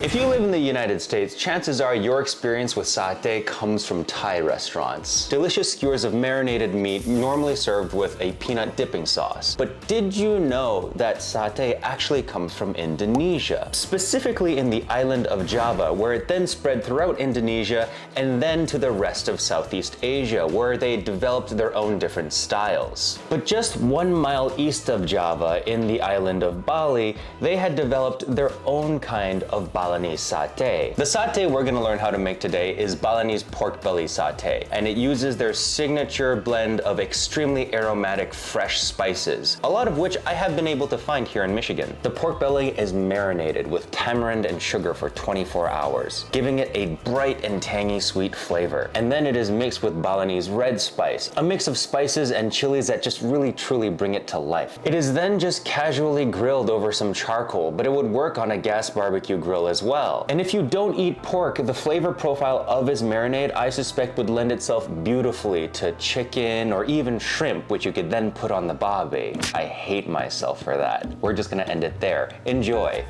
If you live in the United States, chances are your experience with satay comes from Thai restaurants. Delicious skewers of marinated meat normally served with a peanut dipping sauce. But did you know that satay actually comes from Indonesia? Specifically in the island of Java, where it then spread throughout Indonesia and then to the rest of Southeast Asia, where they developed their own different styles. But just 1 mile east of Java, in the island of Bali, they had developed their own kind of Balinese satay. The satay we're gonna learn how to make today is Balinese pork belly satay, and it uses their signature blend of extremely aromatic fresh spices, a lot of which I have been able to find here in Michigan. The pork belly is marinated with tamarind and sugar for 24 hours, giving it a bright and tangy sweet flavor. And then it is mixed with Balinese red spice, a mix of spices and chilies that just really truly bring it to life. It is then just casually grilled over some charcoal, but it would work on a gas barbecue grill as well. And if you don't eat pork, the flavor profile of his marinade I suspect would lend itself beautifully to chicken or even shrimp, which you could then put on the barbie. I hate myself for that. We're just gonna end it there. Enjoy.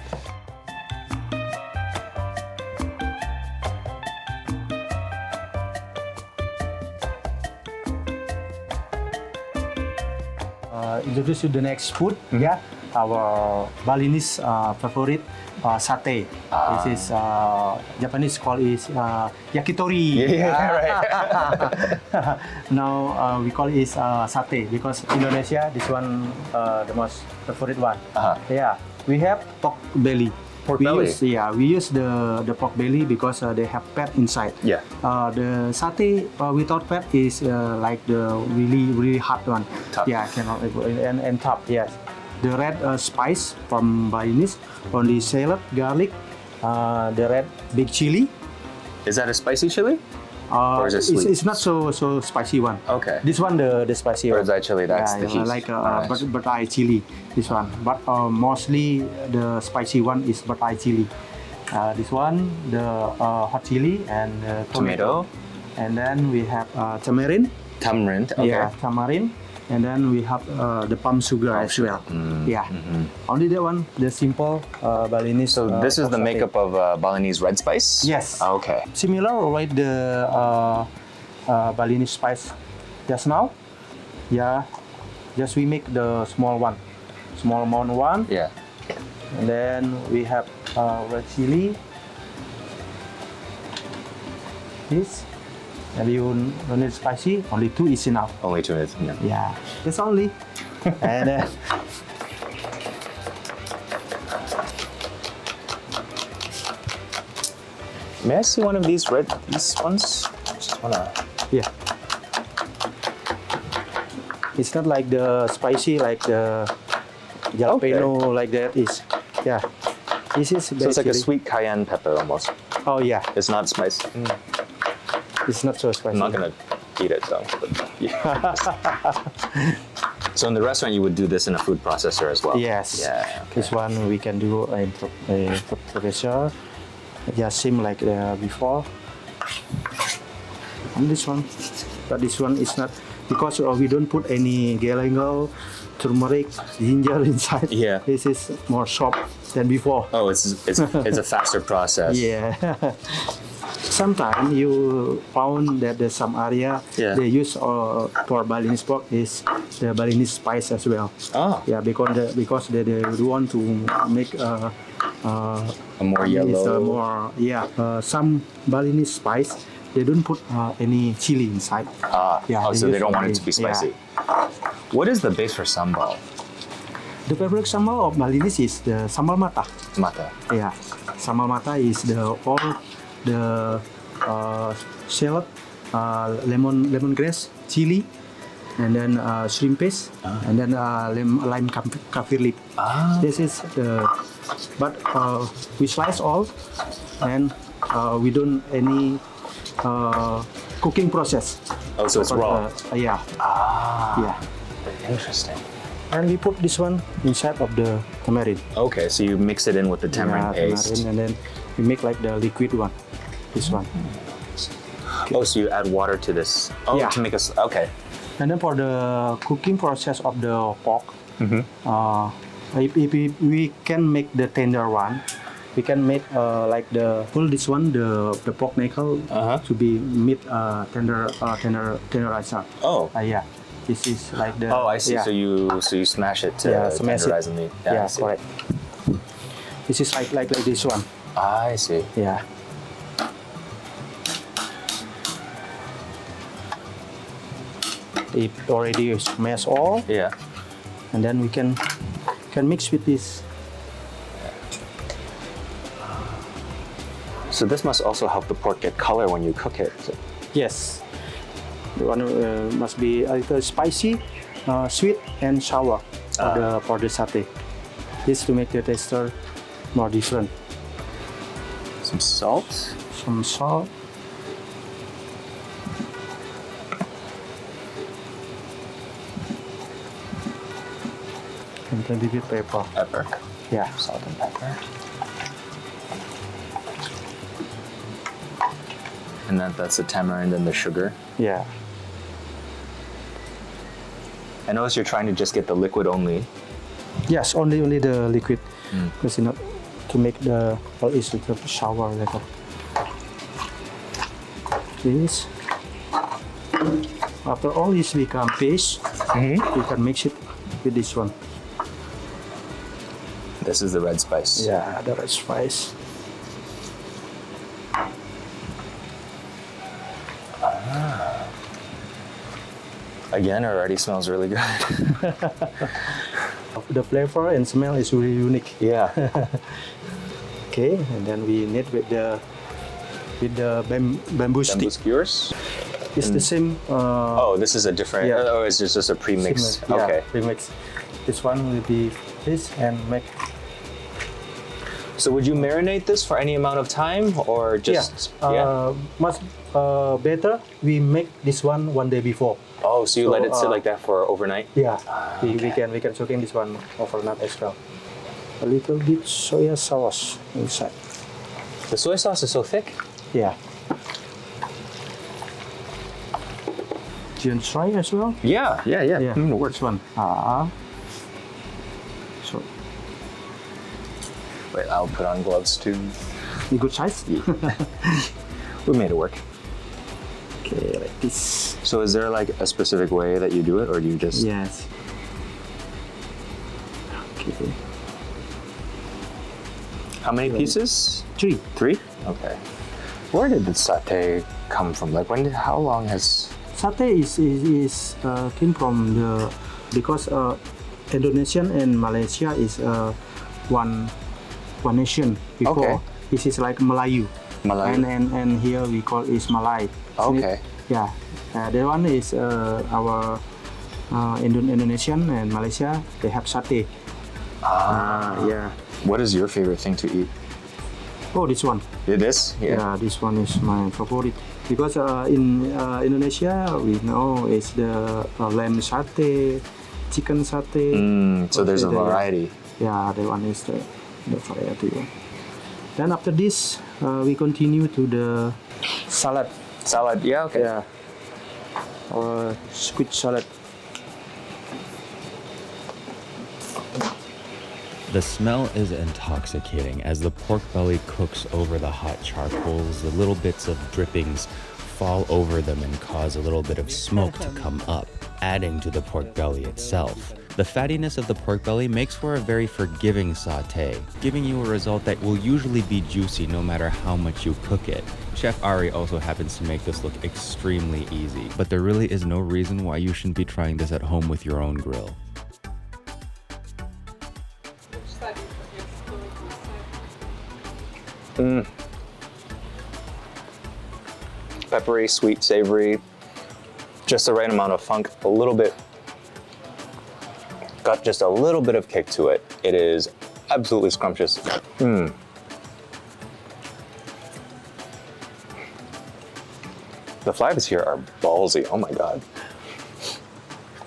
Introduce you the next food, yeah, our Balinese favorite satay. This is Japanese call is yakitori. Right. Now we call it satay because Indonesia this one the most favorite one. Yeah, we have pork belly. Pork belly? We use the pork belly because they have fat inside. Yeah. The satay without fat is like the really hot one. Tough. Yeah, cannot and top. Yes. The red spice from Balinese, only salad, garlic, the red big chili. Is that a spicy chili? Or is it sweet? It's not so spicy one. Okay. This one the spicy one. Bird's eye chili, that's the heat. Like Nice. but eye chili. This one, but mostly the spicy one is but eye chili. This one the hot chili and tomato. And then we have tamarind. Tamarind, okay. Yeah, tamarind. And then we have the palm sugar as well. Yeah. Only that one, the simple Balinese. So this is the satay. makeup of Balinese red spice? Yes. Okay. Similar like the Balinese spice just now. Yeah. Just we make the small amount one. Yeah. And then we have red chili. This. And you don't need spicy, only 2 is enough. Only 2 minutes. Yeah. Yeah, that's only. And May I see one of these ones? Just wanna. yeah, it's not like the spicy like the jalapeno like that is. Yeah, this is. So it's like a basically- sweet cayenne pepper almost. Oh yeah, It's not spicy. it's not so spicy. I'm not gonna eat it though. But, yeah. So in the restaurant, you would do this in a food processor as well. Yes. Yeah. Okay. This one we can do in a processor. Yeah, same like before. And this one, but this one is not because we don't put any galangal, turmeric, ginger inside. Yeah. This is more soft than before. Oh, it's a faster process. Yeah. Sometimes you found that there's some area Yeah. they use for Balinese pork is the Balinese spice as well. Oh. Yeah, because they want to make A more it's yellow. more some Balinese spice they don't put any chili inside. Yeah, So they use don't want it only- to be spicy. What is the base for sambal? The favorite sambal of Balinese is the sambal mata. Mata. Yeah, sambal mata is all the salad, lemongrass, chili, and then shrimp paste, and then lime kaffir leaf. This is the, but we slice all, and we don't any cooking process. Oh, so it's raw. Yeah. Yeah. Interesting. And we put this one inside of the tamarind. Okay, so you mix it in with the tamarind paste. Tamarind, and then we make like the liquid one. This one. Oh, so you add water to this. Oh, Yeah. to make us. Okay. And then for the cooking process of the pork, if we can make the tender one, we can make like the full this one the pork knuckle to be meat tenderized. Yeah. This is like the. Oh, I see. Yeah. So you smash it to smash tenderize it. the meat. Yeah, I see. correct. This is like this one. I see. Yeah. It already smashed all, Yeah. and then we can mix with this. So this must also help the pork get color when you cook it. Yes. The one must be a little spicy, sweet, and sour for the satay. This to make the texture more different. Some salt. Some salt. And a little bit pepper. Pepper. Yeah. Salt and pepper. And that's the tamarind and the sugar. Yeah. I notice you're trying to just get the liquid only. Yes, only the liquid, because to make the well, it's a little sour later. This. After all this become paste, you can mix it with this one. This is the red spice. Yeah, the red spice. Again, it already smells really good. The flavor and smell is really unique. Yeah. Okay, and then we knit with the bamboo stick. skewers? It's the same. Oh, this is a different. Yeah. Oh, it's just a pre-mix. Yeah, Okay. premix. This one will be this and make. So would you marinate this for any amount of time, or just? Much better. We make this one day before. Oh, so you let it sit like that for overnight? Yeah, we can soaking this one overnight as well. A little bit soya sauce inside. The soy sauce is so thick. Yeah. Do you try as well? Yeah. Yeah. It works. This one. So Wait, I'll put on gloves too. a good size. We made it work. Okay, like this. So is there like a specific way that you do it, or do you just? Yes. Okay. How many pieces? 3. 3? Okay. Where did the satay come from? Like how long has? Satay is came from the because Indonesian and Malaysia is one nation before. Okay. This is like Melayu. Melayu. And here we call is Malay. Okay. Yeah. The one is our Indonesian and Malaysia. They have satay. Yeah. What is your favorite thing to eat? Oh, this one. This? Yeah, this one is my favorite because in Indonesia we know it's the lamb satay, chicken satay. So there's a Okay, variety. Yeah, the one is the variety one. Then after this, we continue to the salad. Salad. Yeah. Okay. Yeah, or squid salad. The smell is intoxicating as the pork belly cooks over the hot charcoals. The little bits of drippings fall over them and cause a little bit of smoke to come up, adding to the pork belly itself. The fattiness of the pork belly makes for a very forgiving satay, giving you a result that will usually be juicy no matter how much you cook it. Chef Ari also happens to make this look extremely easy, but there really is no reason why you shouldn't be trying this at home with your own grill. Peppery, sweet, savory, just the right amount of funk, a little bit, got just a little bit of kick to it. It is absolutely scrumptious. The flavors here are ballsy, oh my God.